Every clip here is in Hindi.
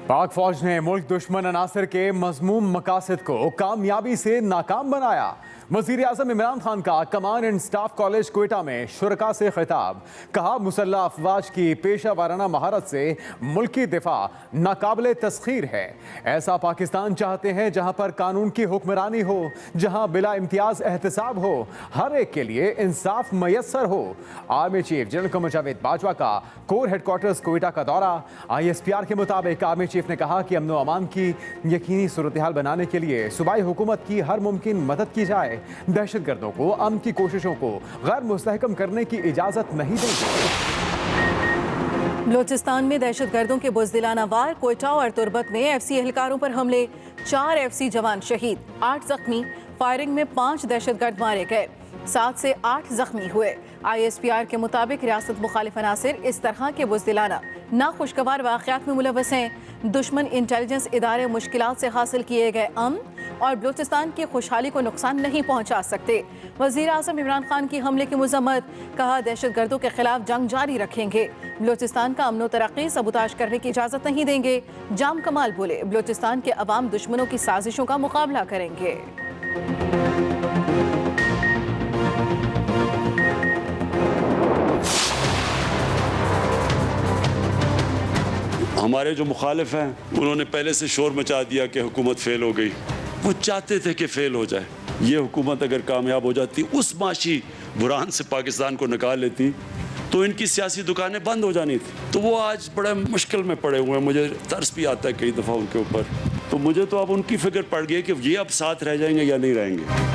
पाक फौज ने मुल्क दुश्मन अनासर के मज़मूम मकासद को कामयाबी से नाकाम बनाया। वज़ीर आज़म इमरान खान का command and staff college Quetta में शुरका से खिताब। कहा, मुसल्लह अफवाज की पेशा वाराना महारत से मुल्की दिफा नाकाबिले तस्खीर है। ऐसा पाकिस्तान चाहते हैं जहां पर कानून की हुक्मरानी हो, जहां बिला इम्तियाज एहतसाब हो, हर एक के लिए इंसाफ मयसर हो। Army chief general Qamar Javed Bajwa का कोर हेडक्वार्टर्स क्वेटा का दौरा। ISPR के मुताबिक आर्मी चीफ ने कहा कि अमन व अमान की यकीनी सूरत हाल बनाने के लिए सूबाई हुकूमत की हर मुमकिन मदद की जाए। दहशतगर्दों को अमन की कोशिशों को गैर मुस्तहकम करने की इजाजत नहीं देंगे। बलूचिस्तान में दहशतगर्दों के बुज़दिलाना वार। कोयटा और तुर्बत में FC एहलकारों पर हमले, 4 FC जवान शहीद, 8 जख्मी। फायरिंग में 5 दहशतगर्द मारे गए, 7 से 8 जख्मी हुए। ISPR के मुताबिक रियासत मुखालिफ अनासिर इस तरह के बुज़दिलाना नाखुशगवार वाक़यात में मुलव्वस हैं। दुश्मन इंटेलिजेंस इदारे मुश्किलात से हासिल किए गए अमन और बलूचिस्तान की खुशहाली को नुकसान नहीं पहुंचा सकते। वज़ीर आज़म इमरान खान की हमले की मज़म्मत। कहा, दहशतगर्दों के खिलाफ जंग जारी रखेंगे। बलूचिस्तान का अमन व तरक्की सबूताज करने की इजाज़त नहीं देंगे। जाम कमाल बोले, बलूचिस्तान के अवाम दुश्मनों की साजिशों का मुकाबला करेंगे। हमारे जो मुखालिफ हैं उन्होंने पहले से शोर मचा दिया कि हुकूमत फेल हो गई। वो चाहते थे कि फेल हो जाए। ये हुकूमत अगर कामयाब हो जाती, उस माशी बुरान से पाकिस्तान को निकाल लेती, तो इनकी सियासी दुकानें बंद हो जानी थी। तो वो आज बड़े मुश्किल में पड़े हुए हैं। मुझे तरस भी आता है कई दफ़ा उनके ऊपर। तो मुझे तो अब उनकी फिक्र पड़ गई कि ये अब साथ रह जाएंगे या नहीं रहेंगे।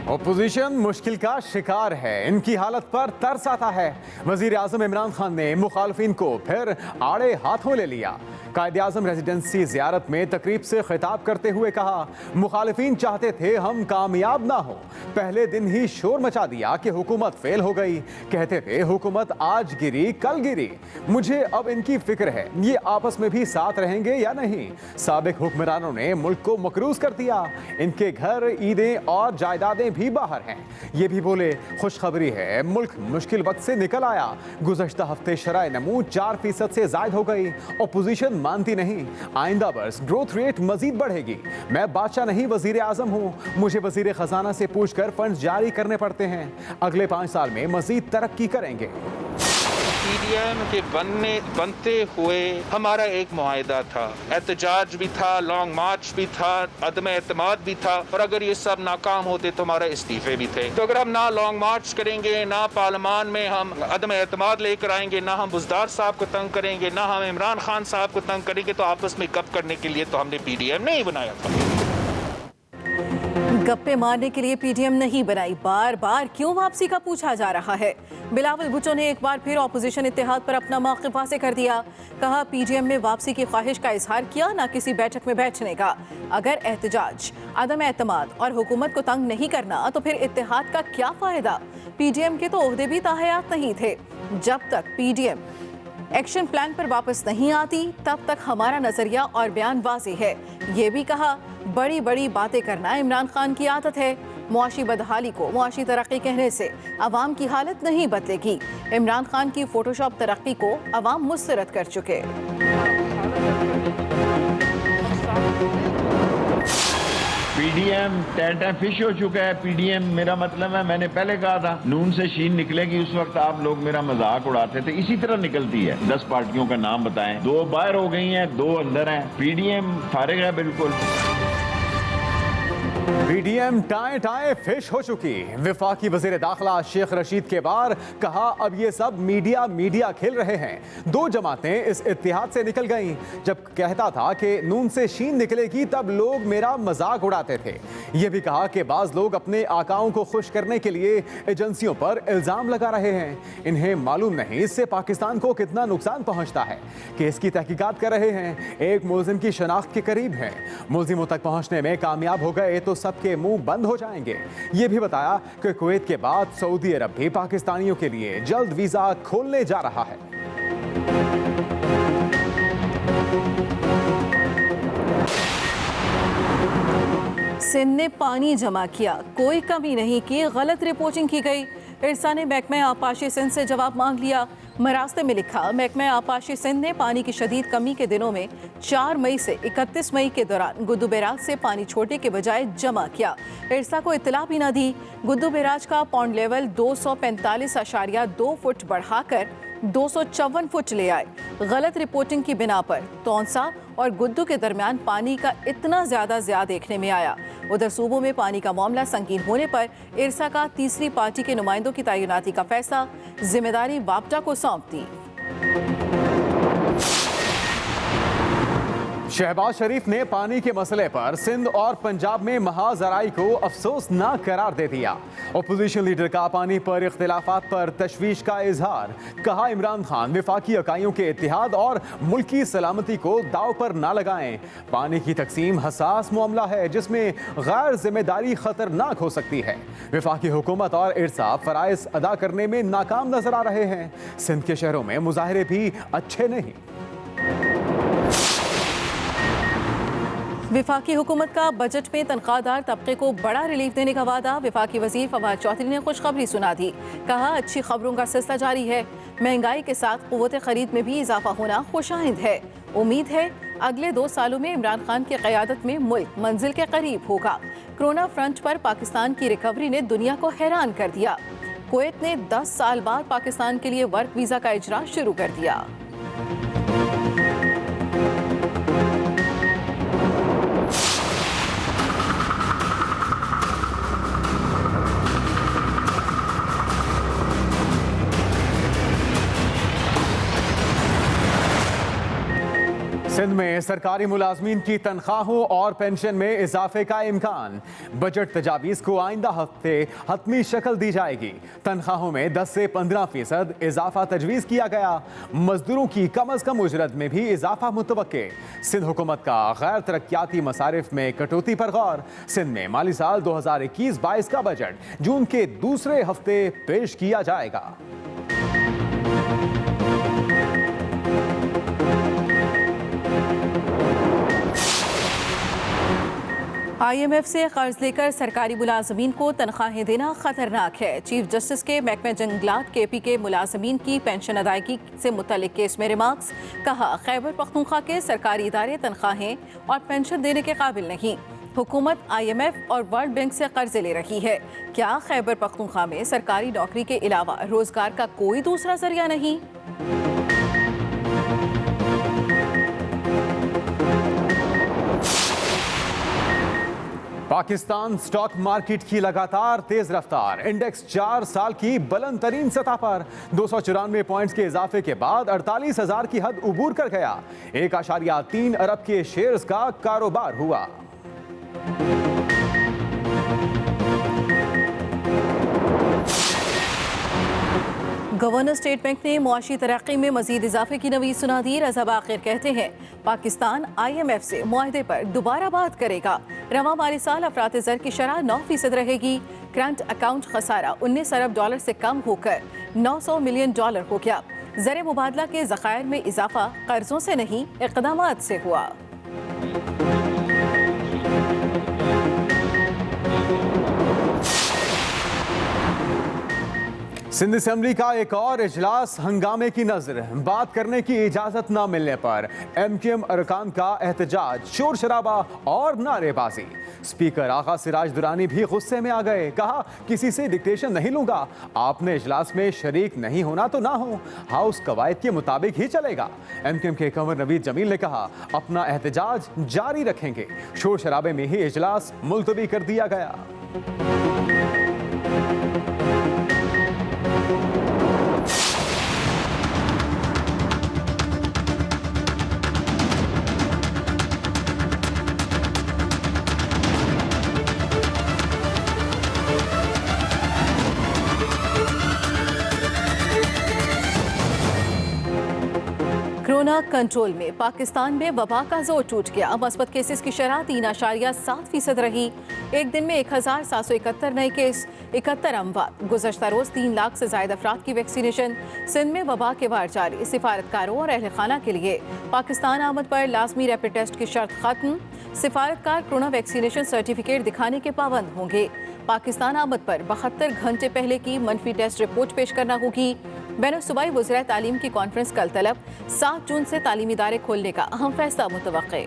अपोजिशन मुश्किल का शिकार है, इनकी हालत पर तरस आता है। वज़ीर आज़म इमरान खान ने मुखालफिन को फिर आड़े हाथों ले लिया। कायदे आज़म रेजिडेंसी ज़ियारत में तकरीब से खिताब करते हुए कहा, मुखालिफिन चाहते थे हम कामयाब ना हो। पहले दिन ही शोर मचा दिया कि हुकूमत फेल हो गई। कहते थे हुकूमत आज गिरी कल गिरी। मुझे अब इनकी फिक्र है, ये आपस में भी साथ रहेंगे या नहीं। साबिक हुक्मरानों ने मुल्क को मकरूज कर दिया। इनके घर, ईदें और जायदादें भी बाहर हैं। ये भी बोले, खुशखबरी है, मुल्क मुश्किल वक्त से निकल आया। गुज़श्ता हफ्ते शराय नमू 4% से ज़ायद हो गई। अपोजिशन मानती नहीं, आइंदा बरस ग्रोथ रेट मजीद बढ़ेगी। मैं बादशाह नहीं, वजीर आजम हूँ। मुझे वजीर खजाना से पूछकर फंड जारी करने पड़ते हैं। अगले 5 साल में मजीद तरक्की करेंगे। PDM के बनते हुए हमारा एक मुआहिदा था, एहतजाज भी था, लॉन्ग मार्च भी था, अदम एतमाद भी था। और अगर ये सब नाकाम होते तो हमारे इस्तीफे भी थे। तो अगर हम ना लॉन्ग मार्च करेंगे, ना पार्लियामान में हम अदम एतमाद लेकर आएंगे, ना हम बुज़दार साहब को तंग करेंगे, ना हम इमरान खान साहब को तंग करेंगे, तो आपस में गप करने के लिए तो हमने PDM नहीं बनाया था। गप्पे मारने के लिए PDM नहीं बनाई। बार बार क्यों वापसी का पूछा जा रहा है। बिलावल भुट्टो ने एक बार फिर ऑपोजिशन इत्तेहाद पर अपना मौक़िफ़ वाज़ेह कर दिया। कहा, PDM में वापसी की ख्वाहिश का इजहार किया, ना किसी बैठक में बैठने का। अगर एहतजाज, अदम एतमाद और हुकूमत को तंग नहीं करना तो फिर इत्तेहाद का क्या फ़ायदा। PDM के तो ओहदे भी ताहयात नहीं थे। जब तक PDM एक्शन प्लान पर वापस नहीं आती, तब तक हमारा नजरिया और बयान वाज़ेह है। ये भी कहा, बड़ी बड़ी बातें करना इमरान खान की आदत है। मुआशी बदहाली को मुआशी तरक्की कहने से अवाम की हालत नहीं बदलेगी। इमरान खान की फोटोशॉप तरक्की को अवाम मुस्तरद कर चुके। PDM टैटा फिश हो चुका है। PDM मेरा मतलब है, मैंने पहले कहा था नून से शीन निकलेगी। उस वक्त आप लोग मेरा मजाक उड़ाते थे। इसी तरह निकलती है। 10 पार्टियों का नाम बताएं, 2 बाहर हो गई हैं, 2 अंदर हैं। PDM फारिग है बिल्कुल। PDM टाए टाए फिश हो चुकी। वफाकी वजीर दाखिला शेख रशीद के बार कहा, अब ये सब मीडिया खेल रहे हैं। 2 जमातें इस इत्तेहाद से निकल गईं। जब कहता था कि नून से शीन निकलेगी, तब लोग मेरा मजाक उड़ाते थे। ये भी कहा कि बाज लोग अपने आकाओं को खुश करने के लिए एजेंसियों पर इल्जाम लगा रहे हैं। इन्हें मालूम नहीं इससे पाकिस्तान को कितना नुकसान पहुंचता है। केस की तहकीकात कर रहे हैं। एक मुलजिम की शनाख्त के करीब है। मुलजिमों तक पहुंचने में कामयाब हो गए तो सबके मुंह बंद हो जाएंगे। ये भी बताया कि कुवैत के बाद सऊदी अरब भी पाकिस्तानियों के लिए जल्द वीजा खोलने जा रहा है। सिंध ने पानी जमा किया, कोई कमी नहीं की, गलत रिपोर्टिंग की गई। इरसा ने महकमा आबपाशी सिंध से जवाब मांग लिया। मरास्ते में लिखा, महकमा आबपाशी सिंध ने पानी की शदीद कमी के दिनों में 4 मई से 31 मई के दौरान गुद्दू बैराज से पानी छोड़ने के बजाय जमा किया। इरसा को इत्तला भी न दी। गुद्दू बैराज का पॉन्ड लेवल 245.2 फुट बढ़ाकर 254 फुट ले आए। गलत रिपोर्टिंग की बिना पर तौंसा और गुद्दू के दरमियान पानी का इतना ज्यादा देखने में आया। उधर सूबों में पानी का मामला संगीन होने पर इरसा का तीसरी पार्टी के नुमाइंदों की तैनाती का फैसला, जिम्मेदारी वापडा को सौंप दी। शहबाज शरीफ ने पानी के मसले पर सिंध और पंजाब में महाजराई को अफसोसनाक करार दे दिया। अपोजिशन लीडर का पानी पर इख्तिलाफात पर तशवीश का इजहार। कहा, इमरान खान वफाकी इकाइयों के इत्तेहाद और मुल्की सलामती को दाव पर ना लगाएं। पानी की तकसीम हसास मामला है जिसमें गैर जिम्मेदारी खतरनाक हो सकती है। वफाकी हुकूमत और इरसा फराइज अदा करने में नाकाम नजर आ रहे हैं। सिंध के शहरों में मुजाहरे भी अच्छे नहीं। विफाकी हुकूमत का बजट में तनख्वाहदार तबके को बड़ा रिलीफ देने का वादा। विफाकी वजीर फवाद चौधरी ने खुशखबरी सुना दी। कहा, अच्छी खबरों का सिलसिला जारी है। महंगाई के साथ कुव्वत खरीद में भी इजाफा होना खुशाइंद है। उम्मीद है अगले 2 सालों में इमरान खान की क़यादत में मुल्क मंजिल के करीब होगा। कोरोना फ्रंट पर पाकिस्तान की रिकवरी ने दुनिया को हैरान कर दिया। कुवैत ने 10 साल बाद पाकिस्तान के लिए वर्क वीज़ा का इजरा शुरू कर दिया। सिंध में सरकारी मुलाजमीन की तनख्वाहों और पेंशन में इजाफे का इम्कान। बजट तजावीज़ को आइंदा हफ्ते हतमी शक्ल दी जाएगी। तनख्वाहों में 10 से 15% इजाफा तजवीज़ किया गया। मजदूरों की कम अज़ कम उजरत में भी इजाफा मुतवक्के। सिंध हुकूमत का गैर तरक्याती मसारिफ में कटौती पर गौर। सिंध में माली साल 2021-22 का बजट जून के दूसरे हफ्ते पेश किया जाएगा। IMF से कर्ज लेकर सरकारी मुलाजमीन को तनख्वाहें देना खतरनाक है। चीफ जस्टिस के महकमा जंगलात KP के मुलाजमीन की पेंशन अदायगी से मुतल्लिक केस में रिमार्क्स। कहा, खैबर पख्तूनख्वा के सरकारी इदारे तनख्वाहें और पेंशन देने के काबिल नहीं। हुकूमत IMF और वर्ल्ड बैंक से कर्जे ले रही है। क्या खैबर पख्तूनख्वा में सरकारी नौकरी के अलावा रोजगार का कोई दूसरा जरिया नहीं? पाकिस्तान स्टॉक मार्केट की लगातार तेज रफ्तार। इंडेक्स 4 साल की बुलंद तरीन सतह पर 294 पॉइंट्स के इजाफे के बाद 48,000 की हद उबूर कर गया। 1.3 अरब के शेयर्स का कारोबार हुआ। गवर्नर स्टेट बैंक ने मुआशी तरक्की में मजीद इजाफे की नवीद सुना दी। रजा बाकिर कहते हैं, पाकिस्तान IMF से मुआहदे पर दोबारा बात करेगा। रवा माली साल अफरात ज़र की शरह 9% रहेगी। करंट अकाउंट खसारा 19 अरब डॉलर से कम होकर 900 मिलियन डॉलर हो गया। ज़र मुबादला के ज़खायर में इजाफा कर्जों से नहीं, इक़दामात से हुआ। सिंध असेंबली का एक और इजलास हंगामे की नजर। बात करने की इजाजत न मिलने पर MKM अरकान का एहतजाज, शोर शराबा और नारेबाजी। स्पीकर आगा सिराज दुरानी भी गुस्से में आ गए। कहा, किसी से डिक्टेशन नहीं लूंगा। आपने इजलास में शरीक नहीं होना तो ना हो, हाउस कवायद के मुताबिक ही चलेगा। MKM के कंवर नवीद जमील ने कहा, अपना एहतजाज जारी रखेंगे। शोर शराबे में ही इजलास मुलतवी कर दिया गया। कोरोना कंट्रोल में पाकिस्तान में वबा का जोर टूट गया। मुस्बत केसेस की शरह 3.7% रही। एक दिन में 1,771 नए केस, 71 अमवात। गुज़श्ता रोज 3 लाख से ज्यादा अफराद की वैक्सीनेशन। सिंध में वबा के वार जारी। सिफारतकारों और अहल खाना के लिए पाकिस्तान आमद पर लाजमी रैपिड टेस्ट की शर्त खत्म। सिफारतकार कोरोना वैक्सीनेशन सर्टिफिकेट दिखाने के पाबंद होंगे। पाकिस्तान आमद पर 72 घंटे पहले की मनफी टेस्ट रिपोर्ट पेश करना होगी। बैनुल-सूबाई वज़ीर तालीम की कॉन्फ्रेंस कल तलब। 7 जून से तालीमी इदारे खोलने का अहम फैसला मुतवक्के।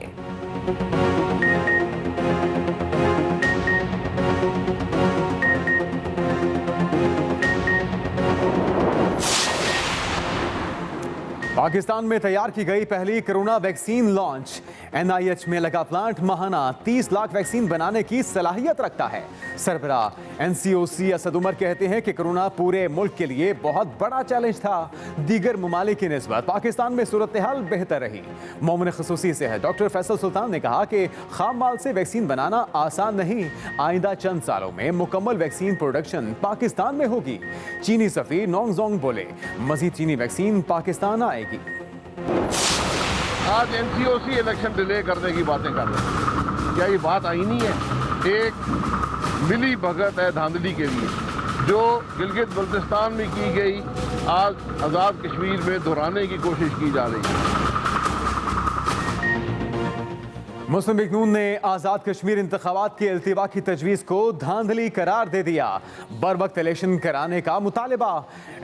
पाकिस्तान में तैयार की गई पहली कोरोना वैक्सीन लॉन्च। NIH में लगा प्लांट महाना 30 लाख वैक्सीन बनाने की सलाहियत रखता है। सरबराह NCOC असद उमर कहते हैं कि कोरोना पूरे मुल्क के लिए बहुत बड़ा चैलेंज था। दीगर ममालिक की निस्बत पाकिस्तान में सूरत हाल बेहतर रही। मोमिन खसूसी से है डॉक्टर फैसल सुल्तान ने कहा कि खाम माल से वैक्सीन बनाना आसान नहीं। आइंदा चंद सालों में मुकम्मल वैक्सीन प्रोडक्शन पाकिस्तान में होगी। चीनी सफीर नोंग जोंग बोले, मजीद चीनी वैक्सीन पाकिस्तान आएगी। आज NCOC इलेक्शन डिले करने की बातें कर रहे हैं। क्या ये बात आईनी है? एक मिली भगत है धांधली के लिए जो गिलगित बल्तिस्तान में की गई, आज आज़ाद कश्मीर में दोहराने की कोशिश की जा रही है। मुस्लिम लीग नून ने आज़ाद कश्मीर इंतखाबात के अल्तिवा की तजवीज़ को धांधली करार दे दिया। बर वक्त इलेक्शन कराने का मुतालबा।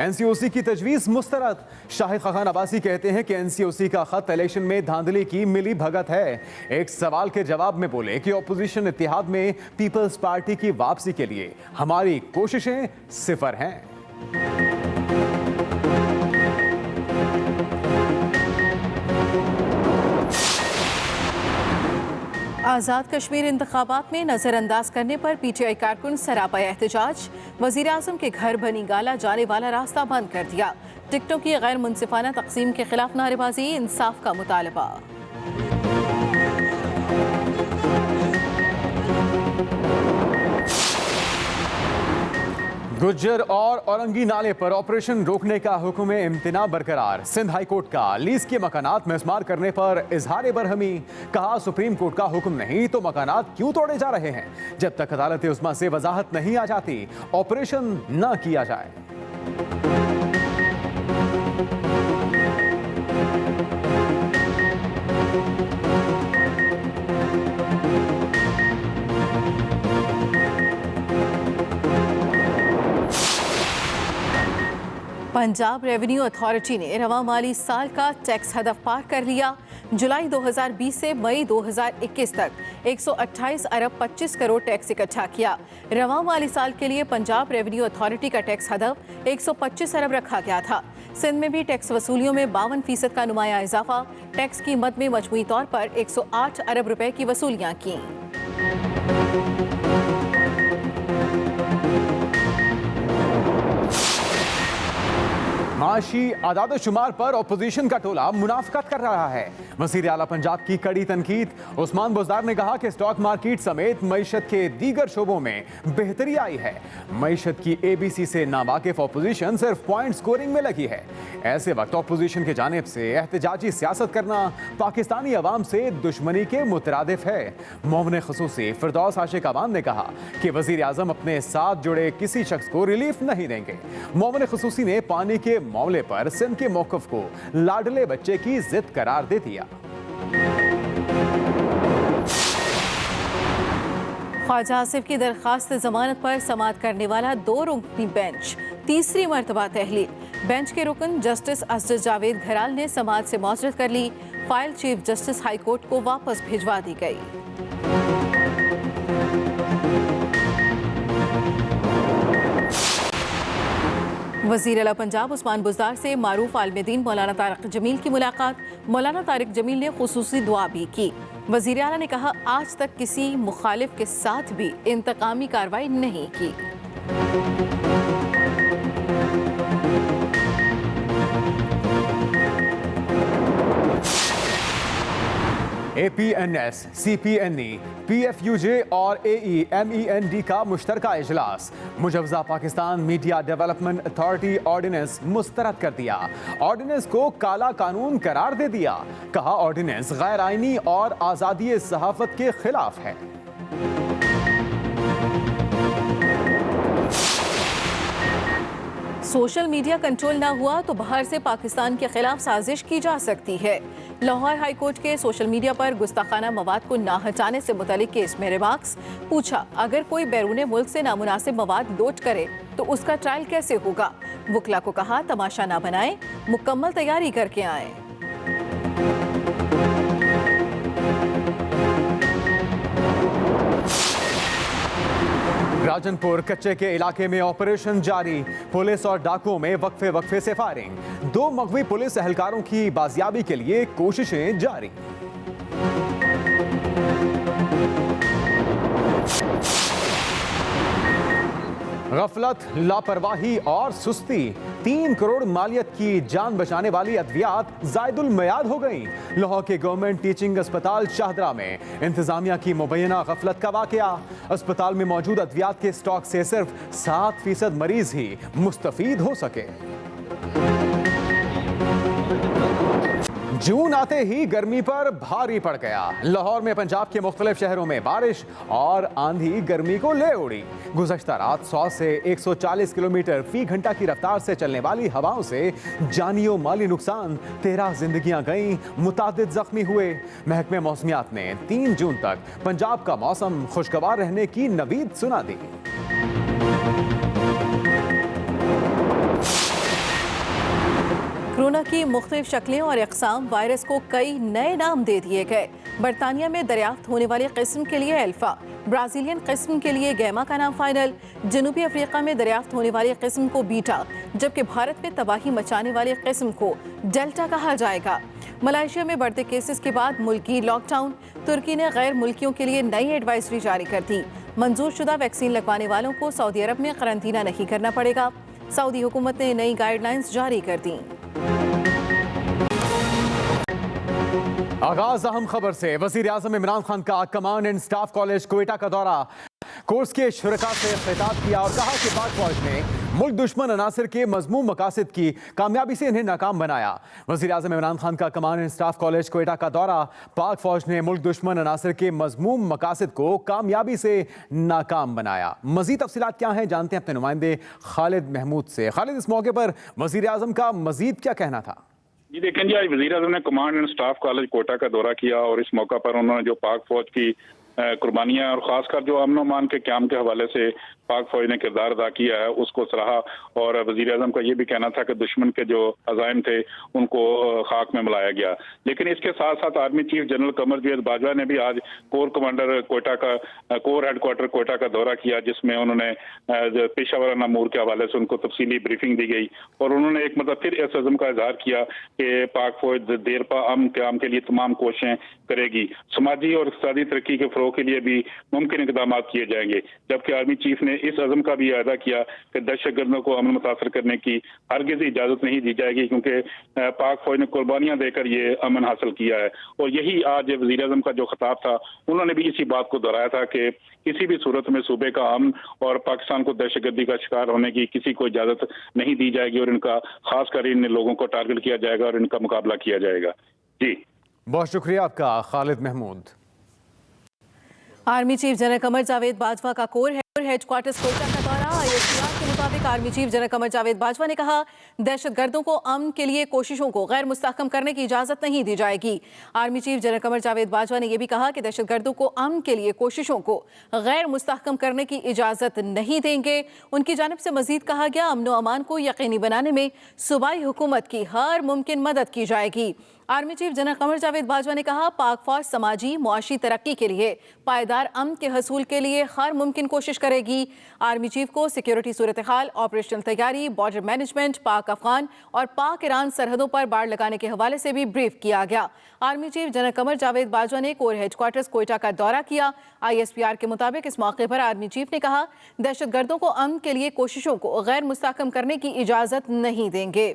NCOC की तजवीज़ मुस्तरद। शाहिद खान अब्बासी कहते हैं कि NCOC का खत इलेक्शन में धांधली की मिली भगत है। एक सवाल के जवाब में बोले कि अपोजिशन इत्तेहाद में पीपल्स पार्टी की वापसी के लिए हमारी कोशिशें सिफर हैं। आज़ाद कश्मीर इंतखाबात में नजरअंदाज करने पर PTI कारकुन सरापा एहतजाज। वज़ीर आज़म के घर बनी गाला जाने वाला रास्ता बंद कर दिया। टिकटों की गैर मुनसिफाना तकसीम के खिलाफ नारेबाजी, इंसाफ का मुतालबा। गुज्जर और औरंगी नाले पर ऑपरेशन रोकने का हुक्म इम्तिना बरकरार। सिंध हाई कोर्ट का लीज के मकानात मिसमार करने पर इजहार बरहमी। कहा, सुप्रीम कोर्ट का हुक्म नहीं तो मकानात क्यों तोड़े जा रहे हैं? जब तक अदालत उस्मा से वजाहत नहीं आ जाती ऑपरेशन न किया जाए। पंजाब रेवेन्यू अथॉरिटी ने रवा माली साल का टैक्स हदफ पार कर लिया। जुलाई 2020 से मई 2021 तक 128 अरब 25 करोड़ टैक्स इकट्ठा किया। रवा माली साल के लिए पंजाब रेवेन्यू अथॉरिटी का टैक्स हदफ 125 अरब रखा गया था। सिंध में भी टैक्स वसूलियों में 52% का नुमाया इजाफा। टैक्स की मद में मजमूई तौर पर 108 अरब रुपए की वसूलियां की। माशी आदाद शुमार पर अपोजिशन का टोला मुनाफकत कर रहा है। वज़ीर आला पंजाब की कड़ी तनकीद। उस्मान बुज़दार ने कहा कि स्टॉक मार्केट समेत मईशत के दीगर शोबों में बेहतरी आई है। मईशत की ABC से नावाकिफ अपोजिशन सिर्फ पॉइंट स्कोरिंग में लगी है। ऐसे वक्त अपोजिशन की जानिब से एहतजाजी सियासत करना पाकिस्तानी अवाम से दुश्मनी के मुतरादिफ है। मोमिन खसूसी फिरदौस आशिक अवान ने कहा कि वज़ीर आज़म अपने साथ जुड़े किसी शख्स को रिलीफ नहीं देंगे। मोमिन खसूसी ने पानी के मामले पर सिंध के मौक़िफ़ को लाडले बच्चे की जिद करार दे दिया। ख्वाजा आसिफ की दरखास्त जमानत पर समाअत करने वाला 2 रुकनी बेंच तीसरी मरतबा तहलील। बेंच के रुकन जस्टिस असद जावेद घराल ने समाअत से मौजरत कर ली। File chief justice high court को वापस भिजवा दी गई। वज़ीर आला पंजाब उस्मान बुज़दार से मारूफ आलमदीन मौलाना तारिक जमील की मुलाकात। मौलाना तारिक जमील ने खुसूसी दुआ भी की। वज़ीर आला ने कहा, आज तक किसी मुखालिफ के साथ भी इंतकामी कार्रवाई नहीं की। APNS, CPNE, PFUJ और AEMEND का मुश्तरका इजलास। मुजवजा Pakistan media development authority ordinance मुस्तरद कर दिया। ऑर्डिनेंस को काला कानून करार दे दिया। कहा, ऑर्डिनेंस गैर आईनी और आज़ादी सहाफत के खिलाफ है। सोशल मीडिया कंट्रोल ना हुआ तो बाहर से पाकिस्तान के खिलाफ साजिश की जा सकती है। लाहौर हाई कोर्ट के सोशल मीडिया पर गुस्ताखाना मवाद को ना हटाने से मुतालिक केस में रिमार्क्स। पूछा, अगर कोई बैरूने मुल्क से नामुनासिब मवाद लोड करे तो उसका ट्रायल कैसे होगा? वकला को कहा, तमाशा ना बनाएं, मुकम्मल तैयारी करके आएं। राजनपुर कच्चे के इलाके में ऑपरेशन जारी, पुलिस और डाकुओं में वक्फे वक्फे से फायरिंग। 2 मगवी पुलिस एहलकारों की बाजियाबी के लिए कोशिशें जारी। गफलत, लापरवाही और सुस्ती, 3 करोड़ मालियत की जान बचाने वाली अद्वियात जायदुल मियाद हो गई। लाहौर के गवर्नमेंट टीचिंग अस्पताल शाहदरा में इंतजामिया की मुबैना गफलत का वाकया। अस्पताल में मौजूद अद्वियात के स्टॉक से सिर्फ 7% मरीज ही मुस्तफीद हो सके। जून आते ही गर्मी पर भारी पड़ गया। लाहौर में पंजाब के मुख्तलिफ शहरों में बारिश और आंधी गर्मी को ले उड़ी। गुज़श्ता रात 100 से 140 किलोमीटर फी घंटा की रफ्तार से चलने वाली हवाओं से जानी और माली नुकसान, 13 जिंदगियां गईं, मुतादिद जख्मी हुए। महकमे मौसमियात ने 3 जून तक पंजाब का मौसम खुशगवार रहने की नवीद सुना दी। कोरोना की मुख्तलिफ शक्लें और इक़साम, वायरस को कई नए नाम दे दिए गए। बरतानिया में दरियाफ्त होने वाली किस्म के लिए अल्फा, ब्राज़ीलियन किस्म के लिए गैमा का नाम फाइनल, जनूबी अफ्रीका में दरियाफ्त होने वाली किस्म को बीटा, जबकि भारत में तबाही मचाने वाली किस्म को डेल्टा कहा जाएगा। मलेशिया में बढ़ते केसेस के बाद मुल्की लॉकडाउन, तुर्की ने गैर मुल्कियों के लिए नई एडवाइजरी जारी कर दी। मंजूर शुदा वैक्सीन लगवाने वालों को सऊदी अरब में करंतना नहीं करना पड़ेगा। सऊदी हुकूमत ने नई गाइडलाइंस जारी कर दी। आगाज अहम खबर से। वजीर आजम इमरान खान का command and staff college Quetta का दौरा। कोर्स के शुरका से खिताब किया और कहा कि पाक फौज ने मुल्क दुश्मन अनासर के मजमूम मकासद की कामयाबी से इन्हें नाकाम बनाया। वजीर आजम इमरान खान का command and staff college Quetta का दौरा। पाक फौज ने मुल्क दुश्मन अनासर के मजमूम मकासद को कामयाबी से नाकाम बनाया। मजीद तफसीलात क्या हैं, जानते हैं अपने नुमाइंदे खालिद महमूद से। खालिद, इस मौके पर वजीर आजम का मजीद क्या कहना था? जी देखें जी, आज वज़ीर आज़म ने command and staff college Quetta का दौरा किया और इस मौका पर उन्होंने जो पाक फौज की कुर्बानियां और खासकर जो अमन अमान के क़याम के हवाले से पाक फौज ने किरदार अदा किया है उसको सराहा। और वज़ीर आज़म का ये भी कहना था कि दुश्मन के जो अज़ाइम थे उनको खाक में मिलाया गया। लेकिन इसके साथ साथ army chief general Qamar Javed Bajwa ने भी आज कोर कमांडर कोटा का कोर हेडक्वार्टर कोटा का दौरा किया, जिसमें उन्होंने पेशावराना अमूर के हवाले से उनको तफसीली ब्रीफिंग दी गई और उन्होंने एक मतलब फिर इस अज़म का इजहार किया कि पाक फौज देरपा अमन क़याम के लिए तमाम कोशिशें करेगी। समाजी और इक़्तिसादी तरक्की के फ़रोग़ के लिए भी मुमकिन इक़दाम किए जाएंगे। जबकि आर्मी चीफ ने इस अज़म का भी अदा किया कि दहशतगर्दों को अमन मुतासर करने की हरगिज़ इजाज़त नहीं दी जाएगी, क्योंकि पाक फौज ने कुर्बानियां देकर ये अमन हासिल किया है। और यही आज वज़ीर आज़म का जो खिताब था, उन्होंने भी इसी बात को दोहराया था कि किसी भी सूरत में सूबे का अमन और पाकिस्तान को दहशतगर्दी का शिकार होने की किसी को इजाज़त नहीं दी जाएगी और इनका खासकर इन लोगों को टारगेट किया जाएगा और इनका मुकाबला किया जाएगा। जी, बहुत शुक्रिया आपका Khalid Mahmood. Army chief general Qamar Javed Bajwa का कोर हेडक्वार्टर्स कोटा का दौरा। ISPR के मुताबिक army chief general Qamar Javed Bajwa ने कहा, दहशतगर्दों को अमन के लिए कोशिशों को गैर मुस्तहकम करने की इजाजत नहीं दी जाएगी। Army chief general Qamar Javed Bajwa ने यह भी कहा कि दहशतगर्दों को अमन के लिए कोशिशों को गैर मुस्तहकम करने की इजाजत नहीं देंगे। उनकी जानिब से मजीद कहा गया, अमन व अमान को यकीनी बनाने में सूबाई हुकूमत की हर मुमकिन मदद की जाएगी। Army chief general Qamar Javed Bajwa ने कहा, पाक फौज समाजी मुआशी तरक्की के लिए पायदार अमन के हसूल के लिए हर मुमकिन कोशिश करेगी। आर्मी चीफ को सिक्योरिटी सूरत हाल, ऑपरेशनल तैयारी, बॉर्डर मैनेजमेंट, पाक अफगान और पाक ईरान सरहदों पर बाड़ लगाने के हवाले से भी ब्रीफ किया गया। Army chief general Qamar Javed Bajwa ने कोर हेडक्वार्टर्स कोयटा का दौरा किया। ISPR के मुताबिक इस मौके पर आर्मी चीफ ने कहा, दहशतगर्दों को अमन के लिए कोशिशों को गैर मुस्तहकम करने की इजाजत नहीं देंगे।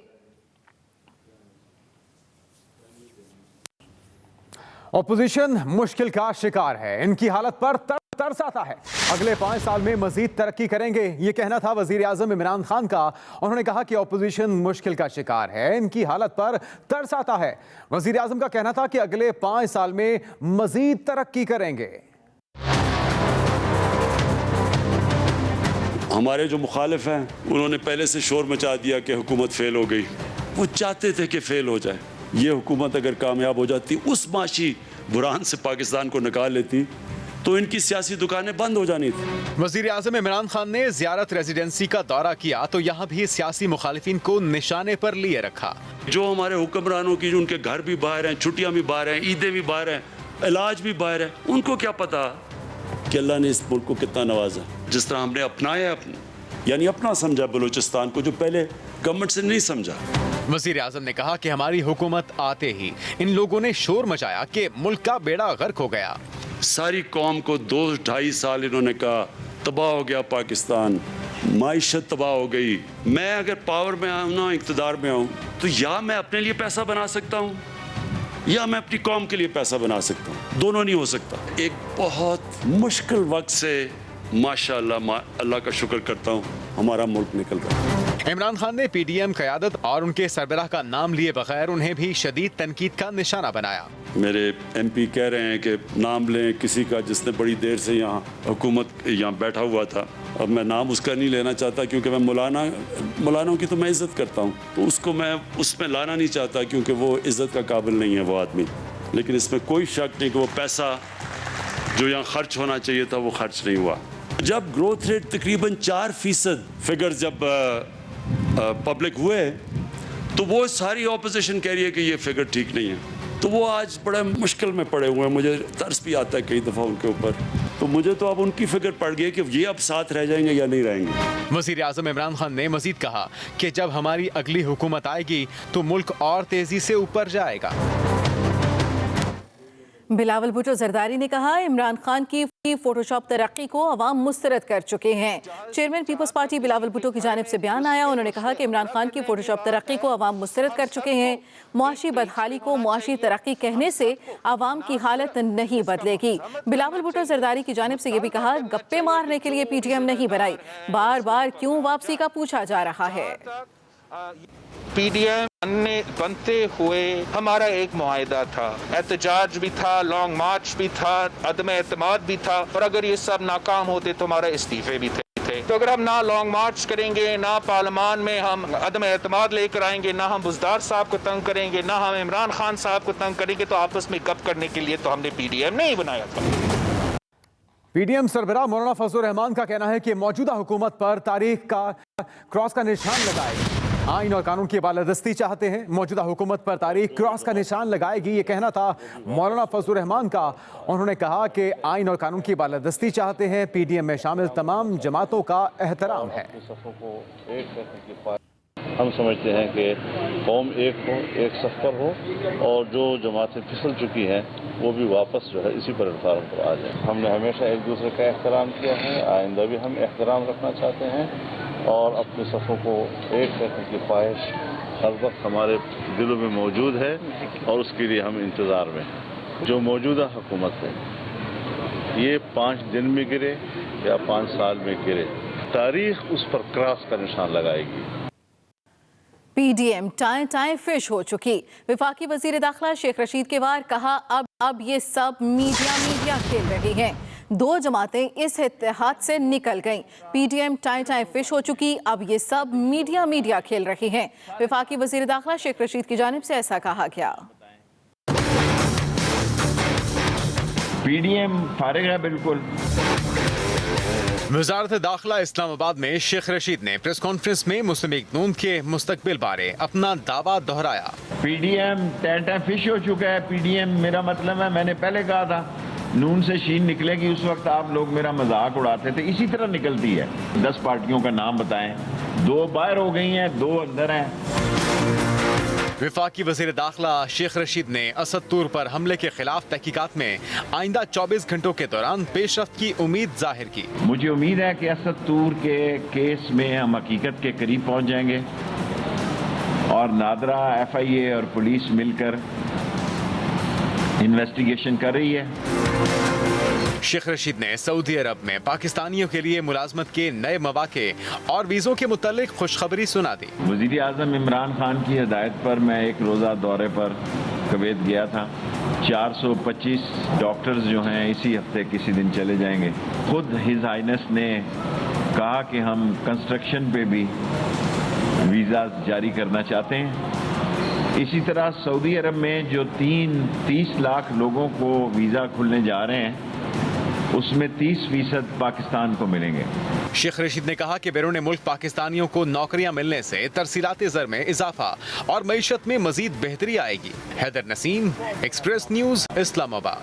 ऑपोजिशन मुश्किल का शिकार है, इनकी हालत पर तरस आता है। अगले 5 साल में मजीद तरक्की करेंगे, ये कहना था वजीर आजम इमरान खान का। उन्होंने कहा कि ऑपोजिशन मुश्किल का शिकार है, इनकी हालत पर तरस आता है। वजीर आजम का कहना था कि अगले 5 साल में मजीद तरक्की करेंगे। हमारे जो मुखालिफ हैं उन्होंने पहले से शोर मचा दिया कि हुकूमत फेल हो गई। वो चाहते थे कि फेल हो जाए, ये हुकूमत अगर कामयाब हो जाती, उस माशी बुरान से पाकिस्तान को निकाल लेती, तो इनकी सियासी दुकानें बंद हो जानी थी। वजीर आजम इमरान खान ने ज़ियारत रेजिडेंसी का दौरा किया तो यहाँ भी सियासी मुखालिफिन को निशाने पर लिए रखा। जो हमारे हुक्मरानों की, जो उनके घर भी बाहर हैं, छुट्टियाँ भी बाहर हैं, ईदें भी बाहर हैं, इलाज भी बाहर है, उनको क्या पता कि अल्लाह ने इस मुल्क को कितना नवाजा। जिस तरह हमने अपनाया यानी अपना समझा बलूचिस्तान को, जो पहले गवर्नमेंट से नहीं समझा। वजीर आजम ने कहा कि हमारी हुकूमत आते ही इन लोगों ने शोर मचाया कि मुल्क का बेड़ा गर्क हो गया। सारी कौम को 2-2.5 साल इन्होंने कहा तबाह हो गया पाकिस्तान, माइशत तबाह हो गई। मैं अगर पावर में आऊँ ना, इक़्तिदार में आऊँ, तो या मैं अपने लिए पैसा बना सकता हूँ या मैं अपनी कौम के लिए पैसा बना सकता हूँ, दोनों नहीं हो सकता। एक बहुत मुश्किल वक्त से माशाअल्लाह अल्लाह का शुक्र करता हूँ हमारा मुल्क निकल रहा है। इमरान खान ने पीडीएम क़यादत और उनके सरबराह का नाम लिए बगैर उन्हें भी शदीद तनकीद का निशाना बनाया। मेरे एमपी कह रहे हैं कि नाम लें किसी का जिसने बड़ी देर से यहाँ हुकूमत यहाँ बैठा हुआ था। अब मैं नाम उसका नहीं लेना चाहता क्योंकि मैं मौलानाओं की तो मैं इज़्ज़त करता हूँ, तो उसको मैं उसमें लाना नहीं चाहता क्योंकि वो इज़्ज़त का काबिल नहीं है वो आदमी। लेकिन इसमें कोई शक नहीं कि वो पैसा जो यहाँ खर्च होना चाहिए था वो खर्च नहीं हुआ। जब ग्रोथ रेट तकरीबन 4% फिगर जब पब्लिक हुए तो वो सारी ऑपोजिशन कह रही है कि ये फिगर ठीक नहीं है, तो वो आज बड़े मुश्किल में पड़े हुए हैं। मुझे तरस भी आता है कई दफ़ा उनके ऊपर, तो मुझे तो अब उनकी फिक्र पड़ गई कि ये अब साथ रह जाएंगे या नहीं रहेंगे। वज़ीर आज़म इमरान खान ने मजीद कहा कि जब हमारी अगली हुकूमत आएगी तो मुल्क और तेजी से ऊपर जाएगा। बिलावल भुट्टो जरदारी ने कहा इमरान खान की फोटोशॉप तरक्की को अवाम मुस्तरद कर चुके हैं। Chairman peoples party Bilawal Bhutto की जानिब से बयान आया, उन्होंने कहा कि इमरान खान की फोटोशॉप तरक्की को अवाम मुस्तरद कर चुके हैं। मुआशी बदहाली को मुआशी तरक्की कहने से अवाम की हालत नहीं बदलेगी। बिलावल भुट्टो जरदारी की जानिब से ये भी कहा गप्पे मारने के लिए पीटीएम नहीं बनाई, बार बार क्यों वापसी का पूछा जा रहा है। पीडीएम बनते हुए हमारा एक मुआहिदा था, एहतजाज भी था, लॉन्ग मार्च भी था, अदम एतमाद भी था, और अगर ये सब नाकाम होते तो हमारा इस्तीफे भी थे। तो अगर हम ना लॉन्ग मार्च करेंगे, ना पार्लियामान में हम अदम एतमाद लेकर आएंगे, ना हम बुज़दार साहब को तंग करेंगे, ना हम इमरान खान साहब को तंग करेंगे, तो आपस में गप करने के लिए तो हमने पीडीएम नहीं बनाया था। पीडीएम सरबराह मौलाना फजलुर रहमान का कहना है कि मौजूदा हुकूमत पर तारीख का क्रॉस का निशान लगाएगी। आइन और कानून की बालादस्ती चाहते हैं, मौजूदा हुकूमत पर तारीख क्रॉस का निशान लगाएगी, ये कहना था मौलाना फजलुर रहमान का। उन्होंने कहा कि आइन और कानून की बालादस्ती चाहते हैं, पीडीएम में शामिल तमाम जमातों का एहतराम है। हम समझते हैं कि कौम एक हो, एक सफ पर हो, और जो जमातें फिसल चुकी हैं वो भी वापस जो है इसी प्लेटफार्म पर आ जाए। हमने हमेशा एक दूसरे का एहतराम किया है, आइंदा भी हम एहतराम रखना चाहते हैं, और अपने सफ़ों को एक करने की ख्वाहिश हर वक्त हमारे दिलों में मौजूद है, और उसके लिए हम इंतज़ार में हैं। जो मौजूदा हुकूमत है ये 5 दिन में गिरे या 5 साल में गिरे, तारीख उस पर क्रॉस का निशान लगाएगी। पीडीएम टाएं टाएं फिश हो चुकी। वफाकी वजीर दाखिला शेख रशीद के वार कहा अब ये सब मीडिया खेल रही हैं। 2 जमातें इस इत्तेहाद से निकल गईं। पीडीएम टाएं टाएं फिश हो चुकी, अब ये सब मीडिया खेल रही हैं। वफाकी वजीर दाखिला शेख रशीद की जानिब से ऐसा कहा गया। पीडीएम फारिग है बिल्कुल। वज़ारत दाखिला इस्लामाबाद में शेख रशीद ने प्रेस कॉन्फ्रेंस में मुस्लिम लीग नून के मुस्तकबिल बारे अपना दावा दोहराया। पीडीएम टाइम फिश हो चुका है। पीडीएम मेरा मतलब है, मैंने पहले कहा था नून से शीन निकलेगी, उस वक्त आप लोग मेरा मजाक उड़ाते थे, इसी तरह निकलती है। 10 पार्टियों का नाम बताएं, 2 बाहर हो गई हैं, 2 अंदर हैं। वफाकी वज़ीर दाखिला शेख रशीद ने असद तूर पर हमले के खिलाफ तहकीकात में आइंदा 24 घंटों के दौरान पेशरफ्त की उम्मीद जाहिर की। मुझे उम्मीद है कि असद तूर के केस में हम हकीकत के करीब पहुंच जाएंगे, और नादरा, FIA और पुलिस मिलकर इन्वेस्टिगेशन कर रही है। शेख रशीद ने सऊदी अरब में पाकिस्तानियों के लिए मुलाजमत के नए मौके और वीज़ों के मुतालिक खुशखबरी सुना दी। वज़ीर आज़म इमरान खान की हिदायत पर मैं एक रोज़ा दौरे पर कुवैत गया था। 425 डॉक्टर्स जो हैं इसी हफ्ते किसी दिन चले जाएंगे। खुद हिज हाइनेस ने कहा कि हम कंस्ट्रक्शन पे भी वीज़ा जारी करना चाहते हैं। इसी तरह सऊदी अरब में जो 30 लाख लोगों को वीज़ा खुलने जा रहे हैं उसमें 30% पाकिस्तान को मिलेंगे। शेख रशीद ने कहा कि बैरून मुल्क पाकिस्तानियों को नौकरियां मिलने से तरसीलाती ज़र में इजाफा और मईशत में मजीद बेहतरी आएगी। Haider Naseem, Express News, Islamabad.